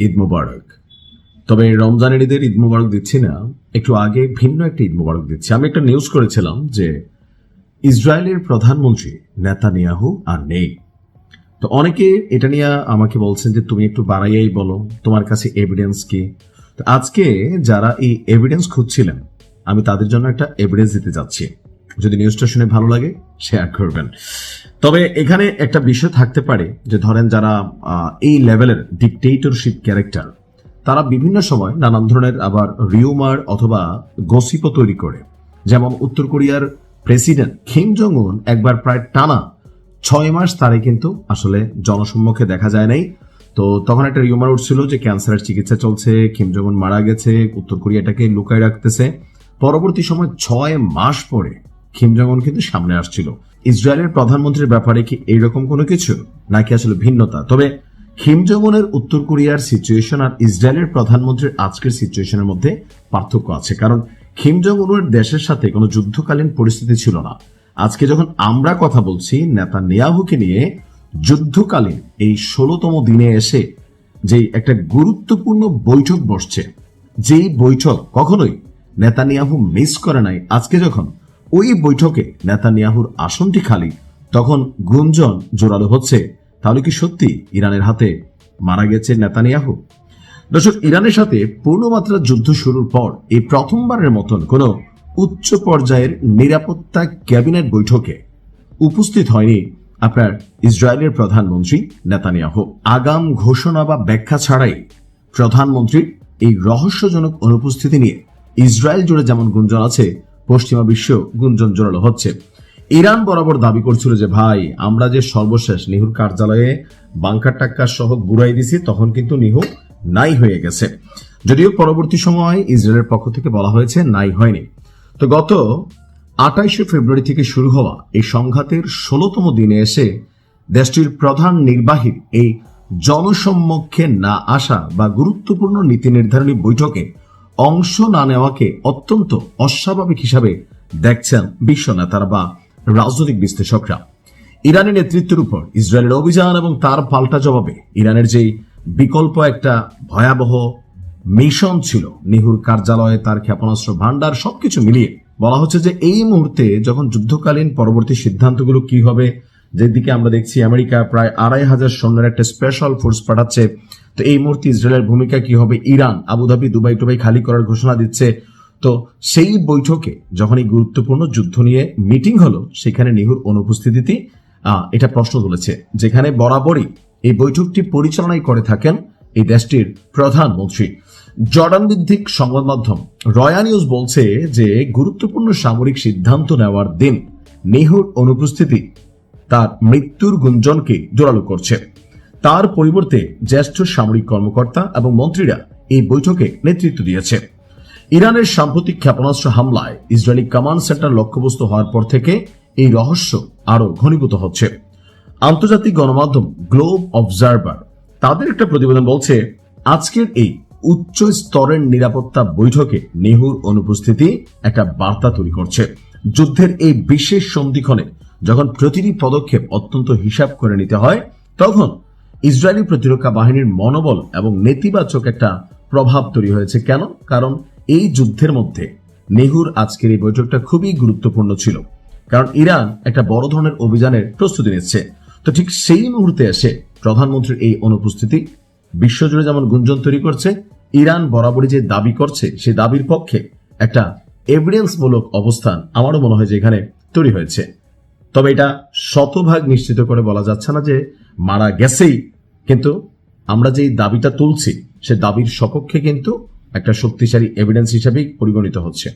ঈদ মুবারক। তবে রমজানের ঈদের ঈদ মুবারক দিচ্ছি না, একটু আগে ভিন্ন একটা ঈদ মুবারক দিচ্ছি। আমি একটা নিউজ করেছিলাম যে ইসরায়েলের প্রধানমন্ত্রী নেতানিয়াহু আর নেই। তো অনেকে এটা নিয়ে আমাকে বলছেন যে তুমি একটু বাড়াইয়াই বলো, তোমার কাছে এভিডেন্স কি। তো আজকে যারা এই এভিডেন্স খুঁজছিলেন, আমি তাদের জন্য একটা এভিডেন্স দিতে যাচ্ছি। যদি নিউজটা শুনে ভালো লাগে শেয়ার করবেন। তবে এখানে একটা বিষয় থাকতে পারে যে ধরেন যারা এই লেভেলের ডিকটেটরশিপ ক্যারেক্টার, তারা বিভিন্ন সময় নানান ধরনের আবার রিউমার অথবা গসিপও তৈরি করে। যেমন উত্তর কোরিয়ার প্রেসিডেন্ট কিম জং উন একবার প্রায় টানা 6 মাস তারে কিন্তু আসলে জনসম্মুখে দেখা যায় নাই। তো তখন একটা রিউমার উঠছিল যে ক্যান্সারের চিকিৎসা চলছে, কিম জং উন মারা গেছে, উত্তর কোরিয়াটাকে লুকায় রাখতেছে। পরবর্তী সময় 6 মাস পরে কিম জং উন কিন্তু সামনে আসছিল। ইসরায়েলের প্রধানমন্ত্রীর ব্যাপারে কি এইরকম কোনো কিছু, নাকি আসলে ভিন্নতা? তবে কিম জং উনের উত্তর কোরিয়ার সিচুয়েশন আর ইসরায়েলের প্রধানমন্ত্রীর আজকের সিচুয়েশনের মধ্যে পার্থক্য আছে। কারণ কিম জং উনের দেশের সাথে কোনো যুদ্ধকালীন পরিস্থিতি ছিল না। আজকে যখন আমরা কথা বলছি নেতানিয়াহুকে নিয়ে, যুদ্ধকালীন এই 16তম দিনে এসে যে একটা গুরুত্বপূর্ণ বৈঠক বসছে, যেই বৈঠক কখনোই নেতানিয়াহু মিস করে নাই, আজকে যখন ওই বৈঠকে নেতানিয়াহুর আসনটি খালি, তখন গুঞ্জন জোরালো হচ্ছে, তাহলে কি সত্যি ইরানের হাতে মারা গেছে নেতানিয়াহু? দর্শক, ইরানের সাথে পূর্ণমাত্রা যুদ্ধ শুরুর পর এই প্রথমবারের মতন কোন উচ্চ পর্যায়ের নিরাপত্তা ক্যাবিনেট বৈঠকে উপস্থিত হয়নি আপনার ইসরায়েলের প্রধানমন্ত্রী নেতানিয়াহু। আগাম ঘোষণা বা ব্যাখ্যা ছাড়াই প্রধানমন্ত্রীর এই রহস্যজনক অনুপস্থিতি নিয়ে ইসরায়েল জুড়ে যেমন গুঞ্জন আছে, পশ্চিমা বিশ্ব গুঞ্জন জোরালো হচ্ছে। ইরান বরাবর দাবি করছিল যে ভাই, আমরা যে সর্বশেষ নিহুর কার্যালয়ে বাংকার টাক্কার সহ বুড়াই দিছি, তখন কিন্তু নিহু নাই হয়ে গেছে। যদিও পরবর্তী সময় ইসরায়েলের পক্ষ থেকে বলা হয়েছে নাই হয়নি। তো গত 28 ফেব্রুয়ারি থেকে শুরু হওয়া এই সংঘাতের 16তম দিনে এসে দেশটির প্রধান নির্বাহীর এই জনসম্মুখে না আসা বা গুরুত্বপূর্ণ নীতি নির্ধারণী বৈঠকে অংশ না নেওয়াকে অত্যন্ত অস্বাভাবিক হিসাবে দেখছেন বিশ্ব নেতারা বা রাজনৈতিক বিশ্লেষকরা। ইরানের নেতৃত্বের উপর ইসরায়েলের অভিযান এবং তার পাল্টা জবাবে ইরানের যেই বিকল্প একটা ভয়াবহ মিশন ছিল, নিহুর কার্যালয়ে তার ক্ষেপণাস্ত্র ভান্ডার, সবকিছু মিলিয়ে বলা হচ্ছে যে এই মুহূর্তে যখন যুদ্ধকালীন পরবর্তী সিদ্ধান্তগুলো কি হবে, যেদিকে আমরা দেখছি আমেরিকা প্রায় 2500 সৈন্যের একটা স্পেশাল ফোর্স পাঠাচ্ছে, তো এই মুহূর্তে ইসরায়েলের ভূমিকা কি হবে, ইরান আবুধাবি দুবাই টুবাই খালি করার ঘোষণা দিচ্ছে। তো সেই বৈঠকে যখন এই গুরুত্বপূর্ণ যুদ্ধ নিয়ে মিটিং হলো, সেখানে নিহুর অনুপস্থিতি এটা প্রশ্ন তুলেছে, যেখানে বরাবরই এই বৈঠকটি পরিচালনাই করে থাকেন এই দেশটির প্রধানমন্ত্রী। জর্ডান ভিত্তিক সংবাদ মাধ্যম রয়া নিউজ বলছে যে গুরুত্বপূর্ণ সামরিক সিদ্ধান্ত নেওয়ার দিন নিহুর অনুপস্থিতি তার মৃত্যুর গুঞ্জনকে জোরালো করছে। তার পরিবর্তে জ্যেষ্ঠ সামরিক কর্মকর্তা এবং মন্ত্রীরা এই বৈঠকে নেতৃত্ব দিয়েছে। ইরানের সাম্প্রতিক ক্ষেপণাস্ত্র হামলায় ইসরায়েলি কমান্ড সেন্টার লক্ষ্যবস্তু হওয়ার পর থেকে এই রহস্য আরো ঘনীভূত হচ্ছে। আন্তর্জাতিক গণমাধ্যম গ্লোব অবজারভার তাদের একটা প্রতিবেদন বলছে, আজকের এই উচ্চ স্তরের নিরাপত্তা বৈঠকে নিহুর অনুপস্থিতি একটা বার্তা তৈরি করছে। যুদ্ধের এই বিশেষ সন্ধিক্ষণে যখন প্রতিটি পদক্ষেপ অত্যন্ত হিসাব করে নিতে হয়, তখন ইসরায়েলি প্রতিরক্ষা বাহিনীর মনোবল এবং নেতিবাচক একটা প্রভাব তৈরি হয়েছে। কেন? কারণ এই যুদ্ধের মধ্যে নিহুর আজকের এই বৈঠকটা খুবই গুরুত্বপূর্ণ ছিল, কারণ ইরান একটা বড় ধরনের অভিযানের প্রস্তুতি নিচ্ছে। তো ঠিক সেই মুহূর্তে এসে প্রধানমন্ত্রীর এই অনুপস্থিতি বিশ্বজুড়ে যেমন গুঞ্জন তৈরি করছে, ইরান বরাবরই যে দাবি করছে সেই দাবির পক্ষে একটা এভিডেন্সমূলক অবস্থান আমারও মনে হয় যে এখানে তৈরি হয়েছে। তবে এটা শতভাগ নিশ্চিত করে বলা যাচ্ছে না যে মারা গেছেই, কিন্তু আমরা যে দাবিটা তুলছি সে দাবির সপক্ষে কিন্তু একটা শক্তিশালী এভিডেন্স হিসেবেই পরিগণিত হচ্ছে।